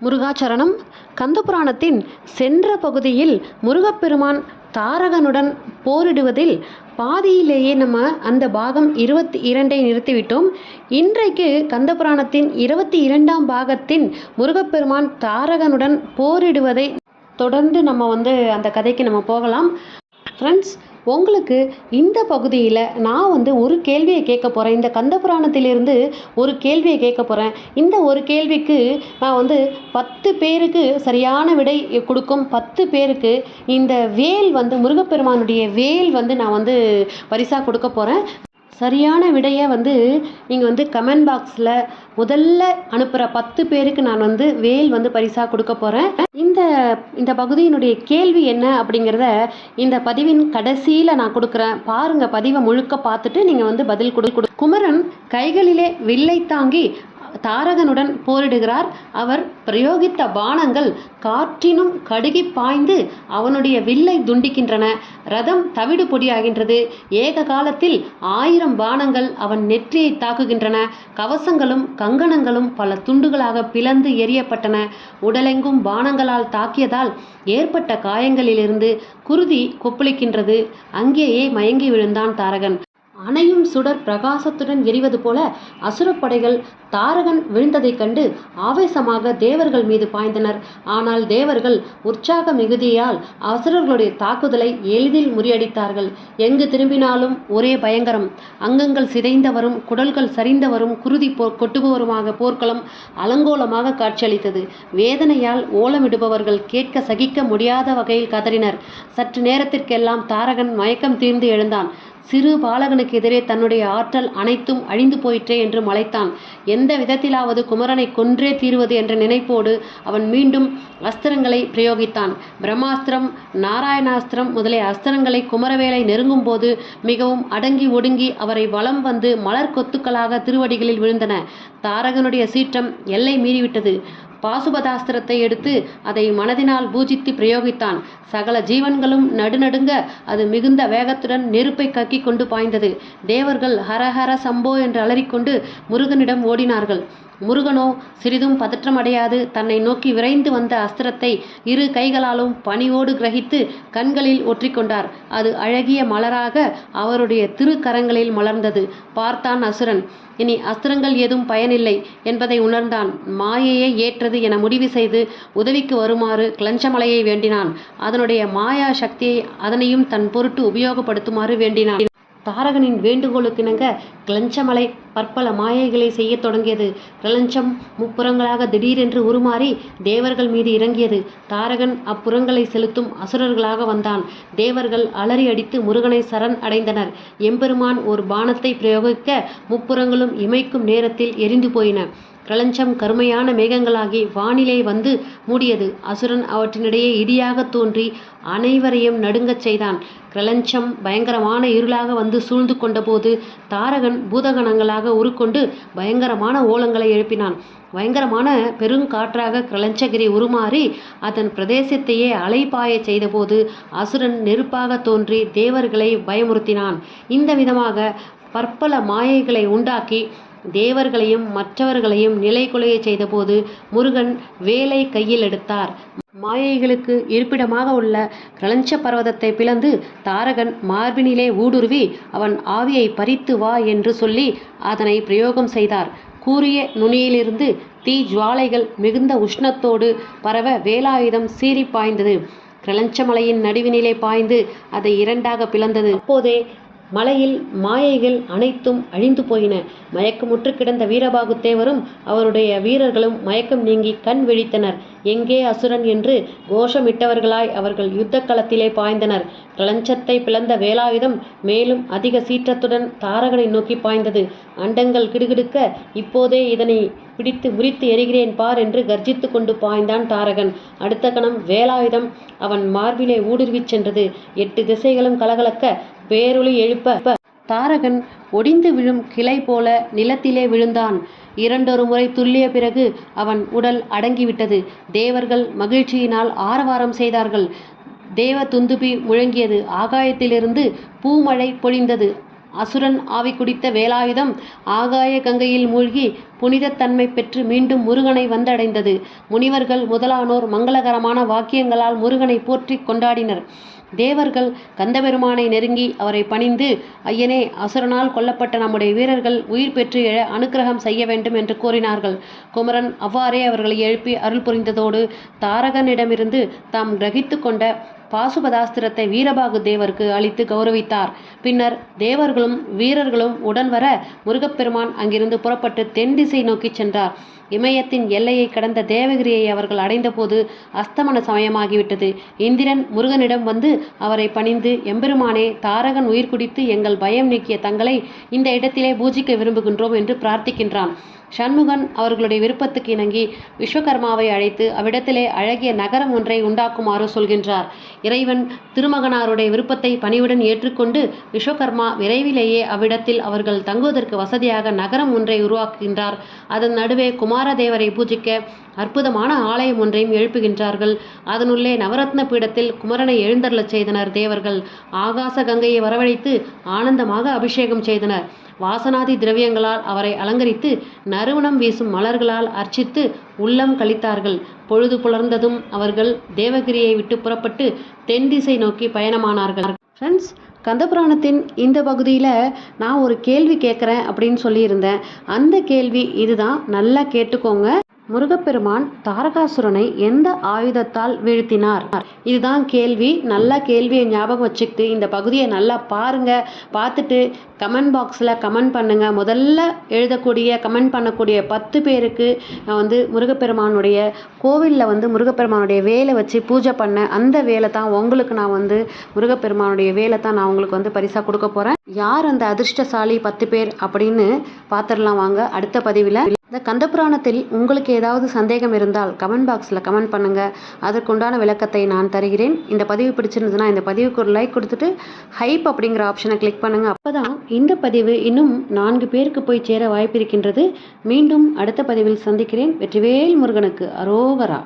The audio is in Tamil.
முருகாச்சரணம். கந்தபுராணத்தின் சென்ற பகுதியில் முருகப்பெருமான் தாரகனுடன் போரிடுவதில் பாதியிலேயே நம்ம அந்த பாகம் 22 நிறுத்திவிட்டோம். இன்றைக்கு கந்தபுராணத்தின் 22ஆம் பாகத்தின் முருகப்பெருமான் தாரகனுடன் போரிடுவதை தொடர்ந்து நம்ம அந்த கதைக்கு நம்ம போகலாம். ஃப்ரெண்ட்ஸ், உங்களுக்கு இந்த பகுதியில் நான் ஒரு கேள்வியை கேட்க போகிறேன். இந்த கந்தபுராணத்திலிருந்து ஒரு கேள்வியை கேட்க போகிறேன். இந்த ஒரு கேள்விக்கு நான் 10 பேருக்கு சரியான விடை கொடுக்கும் 10 பேருக்கு இந்த வேல் முருகப்பெருமானுடைய வேல் நான் பரிசாக கொடுக்க போகிறேன். சரியான விடையை நீங்கள் கமெண்ட் பாக்ஸில் முதல்ல அனுப்புகிற 10 பேருக்கு நான் வேல் பரிசாக கொடுக்க போகிறேன். இந்த பகுதியினுடைய கேள்வி என்ன அப்படிங்கிறத இந்த பதிவின் கடைசியில் நான் கொடுக்குறேன். பாருங்கள், பதிவை முழுக்க பார்த்துட்டு நீங்கள் பதில் கொடு. குமரன் கைகளிலே வில்லை தாங்கி தாரகனுடன் போரிடுகிறார். அவர் பிரயோகித்த பாணங்கள் காற்றினும் கடுகி பாய்ந்து அவனுடைய வில்லை துண்டிக்கின்றன. ரதம் தவிடு பொடியாகின்றது. ஏக காலத்தில் 1000 பாணங்கள் அவன் நெற்றியை தாக்குகின்றன. கவசங்களும் கங்கணங்களும் பல துண்டுகளாக பிளந்து எரியப்பட்டன. உடலெங்கும் பாணங்களால் தாக்கியதால் ஏற்பட்ட காயங்களிலிருந்து குருதி கொப்பளிக்கின்றது. அங்கேயே மயங்கி விழுந்தான் தாரகன். அணையும் சுடர் பிரகாசத்துடன் எரிவது போல அசுரப்படைகள் தாரகன் விழுந்ததைக் கண்டு ஆவேசமாக தேவர்கள் மீது பாய்ந்தனர். ஆனால் தேவர்கள் உற்சாக மிகுதியால் அசுரர்களுடைய தாக்குதலை எளிதில் முறியடித்தார்கள். எங்கு திரும்பினாலும் ஒரே பயங்கரம். அங்கங்கள் சிதைந்தவரும் குடல்கள் சரிந்தவரும் குருதி கொட்டுபவருமாக போர்க்களம் அலங்கோலமாக காட்சியளித்தது. வேதனையால் ஓலமிடுபவர்கள் கேட்க சகிக்க முடியாத வகையில் கதறினர். சற்று நேரத்திற்கெல்லாம் தாரகன் மயக்கம் தீர்ந்து எழுந்தான். சிறு பாலகனுக்கு எதிரே தன்னுடைய ஆற்றல் அனைத்தும் அழிந்து போயிற்றே என்று மலைத்தான். எந்த விதத்திலாவது குமரனை கொன்றே தீருவது என்ற நினைப்போடு அவன் மீண்டும் அஸ்திரங்களை பிரயோகித்தான். பிரம்மாஸ்திரம், நாராயணாஸ்திரம் முதலிய அஸ்திரங்களை குமரவேலை நெருங்கும் போது மிகவும் அடங்கி ஒடுங்கி அவரை வலம் வந்து மலர் கொத்துக்களாக திருவடிகளில் விழுந்தன. தாரகனுடைய சீற்றம் எல்லை மீறிவிட்டது. பாசுபதாஸ்திரத்தை எடுத்து அதை மனதினால் பூஜித்து பிரயோகித்தான். சகல ஜீவன்களும் நடுநடுங்க அது மிகுந்த வேகத்துடன் நெருப்பை கக்கி கொண்டு பாய்ந்தது. தேவர்கள் ஹரஹர சம்போ என்று அலறிக்கொண்டு முருகனிடம் ஓடினார்கள். முருகனோ சிறிதும் பதற்றம் அடையாது தன்னை நோக்கி விரைந்து வந்த அஸ்திரத்தை 2 கைகளாலும் பணிவோடு கிரகித்து கண்களில் ஒற்றிக்கொண்டார். அது அழகிய மலராக அவருடைய திருக்கரங்களில் மலர்ந்தது. பார்த்தான் அசுரன். இனி அஸ்திரங்கள் ஏதும் பயனில்லை என்பதை உணர்ந்தான். மாயையை ஏற்றது என முடிவு செய்து உதவிக்கு வருமாறு கிளஞ்சமலையை வேண்டினான். அதனுடைய மாயா சக்தியை அதனையும் தன் பொருட்டு உபயோகப்படுத்துமாறு வேண்டினான். தாரகனின் வேண்டுகோளுக்கிணங்க கிளஞ்சமலை பற்பல மாயைகளை செய்ய தொடங்கியது. கிளஞ்சம் முப்புறங்களாக திடீரென்று உருமாறி தேவர்கள் மீது இறங்கியது. தாரகன் அப்புறங்களை செலுத்தும் அசுரர்களாக வந்தான். தேவர்கள் அலறி அடித்து முருகனை சரண் அடைந்தனர். எம்பெருமான் ஒரு பாணத்தை பிரயோகிக்க முப்புறங்களும் இமைக்கும் நேரத்தில் எரிந்து போயின. கிளஞ்சம் கருமையான மேகங்களாகி வானிலை வந்து மூடியது. அசுரன் அவற்றினிடையே இடியாக தோன்றி அனைவரையும் நடுங்கச் செய்தான். கிளஞ்சம் பயங்கரமான இருளாக வந்து சூழ்ந்து கொண்டபோது தாரகன் பூதகணங்களாக உருக்கொண்டு பயங்கரமான ஓலங்களை எழுப்பினான். பயங்கரமான பெருங்காற்றாக கிளஞ்சகிரி உருமாறி அதன் பிரதேசத்தையே அலைபாய செய்தபோது அசுரன் நெருப்பாக தோன்றி தேவர்களை பயமுறுத்தினான். இந்த விதமாக பற்பல மாயைகளை உண்டாக்கி தேவர்களையும் மற்றவர்களையும் நிலைகுலைய செய்தபோது முருகன் வேலை கையில் எடுத்தார். மாயைகளுக்கு இருப்பிடமாக உள்ள கிளஞ்ச பர்வதத்தை பிளந்து தாரகன் மார்பினிலே ஊடுருவி அவன் ஆவியை பறித்து வா என்று சொல்லி அதனை பிரயோகம் செய்தார். கூரிய நுனியிலிருந்து தீ ஜுவாலைகள் மிகுந்த உஷ்ணத்தோடு பரவ வேலாயுதம் சீறி பாய்ந்தது. கிளஞ்சமலையின் நடுவினிலே பாய்ந்து அதை 2ஆக பிளந்தது. அப்போதே மலையில் மாயைகள் அனைத்தும் அழிந்து போயின. மயக்கமுற்று கிடந்த வீரபாகு தேவரும் அவருடைய வீரர்களும் மயக்கம் நீங்கி கண் விழித்தனர். எங்கே அசுரன் என்று கோஷமிட்டவர்களாய் அவர்கள் யுத்த களத்திலே பாய்ந்தனர். கிளஞ்சத்தை பிளந்த வேலாயுதம் மேலும் அதிக சீற்றத்துடன் தாரகனை நோக்கி பாய்ந்தது. அண்டங்கள் கிடுகிடுக்க இப்போதே இதனை பிடித்து முறித்து எரிகிறேன் பார் என்று கர்ஜித்து கொண்டு பாய்ந்தான் தாரகன். அடுத்த கணம் வேலாயுதம் அவன் மார்பிலே ஊடுருவிச் சென்றது. 8 திசைகளும் கலகலக்க பேரொளி எழுப்ப தாரகன் ஒடிந்து விழும் கிளை போல நிலத்திலே விழுந்தான். 2 முறை துள்ளிய பிறகு அவன் உடல் அடங்கிவிட்டது. தேவர்கள் மகிழ்ச்சியினால் ஆரவாரம் செய்தார்கள். தேவ துந்துபி முழங்கியது. ஆகாயத்திலிருந்து பூமழை பொழிந்தது. அசுரன் ஆவி குடித்த வேலாயுதம் ஆகாய கங்கையில் மூழ்கி புனிதத்தன்மை பெற்று மீண்டும் முருகனை வந்தடைந்தது. முனிவர்கள் முதலானோர் மங்களகரமான வாக்கியங்களால் முருகனை போற்றி கொண்டாடினர். தேவர்கள் கந்தபெருமானை நெருங்கி அவரை பணிந்து, ஐயனே, அசுரனால் கொல்லப்பட்ட நம்முடைய வீரர்கள் உயிர் பெற்று எழ அனுக்கிரகம் செய்ய வேண்டும் என்று கூறினார்கள். குமரன் அவ்வாறே அவர்களை எழுப்பி அருள் புரிந்ததோடு தாரகனிடமிருந்து தாம் கிரகித்து கொண்ட பாசுபதாஸ்திரத்தை வீரபாகு தேவருக்கு அளித்து கௌரவித்தார். பின்னர் தேவர்களும் வீரர்களும் உடன் வர முருகப்பெருமான் அங்கிருந்து புறப்பட்டு தென் திசை நோக்கி சென்றார். இமயத்தின் எல்லையை கடந்த தேவகிரியை அவர்கள் அடைந்தபோது அஸ்தமன சமயமாகிவிட்டது. இந்திரன் முருகனிடம் வந்து அவரை பணிந்து, எம்பெருமானே, தாரகன் உயிர் குடித்து எங்கள் பயம் நீக்கிய தங்களை இந்த இடத்திலே பூஜிக்க விரும்புகின்றோம் என்று பிரார்த்திக்கின்றான். சண்முகன் அவர்களுடைய விருப்பத்துக்கு இணங்கி விஸ்வகர்மாவை அழைத்து அவ்விடத்திலே அழகிய நகரம் ஒன்றை உண்டாக்குமாறு சொல்கின்றார். இறைவன் திருமகனாருடைய விருப்பத்தை பணிவுடன் ஏற்றுக்கொண்டு விஸ்வகர்மா விரைவிலேயே அவ்விடத்தில் அவர்கள் தங்குவதற்கு வசதியாக நகரம் ஒன்றை உருவாக்குகின்றார். அதன் நடுவே குமாரதேவரை பூஜிக்க அற்புதமான ஆலயம் ஒன்றையும் எழுப்புகின்றார்கள். அதனுள்ளே நவரத்ன பீடத்தில் குமரனை எழுந்தருளச் செய்தனர் தேவர்கள். ஆகாச கங்கையை வரவழைத்து ஆனந்தமாக அபிஷேகம் செய்தனர். வாசனாதி திரவியங்களால் அவரை அலங்கரித்து நறுமணம் வீசும் மலர்களால் அர்ச்சித்து உள்ளம் கழித்தார்கள். பொழுது புலர்ந்ததும் அவர்கள் தேவகிரியை விட்டு புறப்பட்டு தென் திசை நோக்கி பயணமானார்கள். ஃப்ரெண்ட்ஸ், கந்தபுராணத்தின் இந்த பகுதியில் நான் ஒரு கேள்வி கேட்குறேன் அப்படின்னு சொல்லியிருந்தேன். அந்த கேள்வி இதுதான், நல்லா கேட்டுக்கோங்க. முருகப்பெருமான் தாரகாசுரனை எந்த ஆயுதத்தால் வீழ்த்தினார்? இதுதான் கேள்வி. நல்லா கேள்வியை ஞாபகம் வச்சுக்கிட்டு இந்த பகுதியை நல்லா பாருங்க. பார்த்துட்டு கமெண்ட் பாக்ஸில் கமெண்ட் பண்ணுங்க. முதல்ல எழுதக்கூடிய கமெண்ட் பண்ணக்கூடிய 10 பேருக்கு நான் முருகப்பெருமானுடைய கோவிலில் முருகப்பெருமானுடைய வேலை வச்சு பூஜை பண்ண அந்த வேலை தான் உங்களுக்கு நான் முருகப்பெருமானுடைய வேலை தான் நான் உங்களுக்கு பரிசாக கொடுக்க போகிறேன். யார் அந்த அதிர்ஷ்டசாலி 10 பேர் அப்படின்னு பார்த்துடலாம் வாங்க அடுத்த பதிவில். இந்த கந்தபுராணத்தில் உங்களுக்கு ஏதாவது சந்தேகம் இருந்தால் கமெண்ட் பாக்ஸில் கமெண்ட் பண்ணுங்கள். அதற்குண்டான விளக்கத்தை நான் தருகிறேன். இந்த பதிவு பிடிச்சிருந்ததுன்னா இந்த பதிவுக்கு ஒரு லைக் கொடுத்துட்டு ஹைப் அப்படிங்கிற ஆப்ஷனை கிளிக் பண்ணுங்கள். அப்போ தான் இந்த பதிவு இன்னும் 4 பேருக்கு போய் சேர வாய்ப்பு இருக்கின்றது. மீண்டும் அடுத்த பதிவில் சந்திக்கிறேன். வெற்றிவேல் முருகனுக்கு அரோகரா.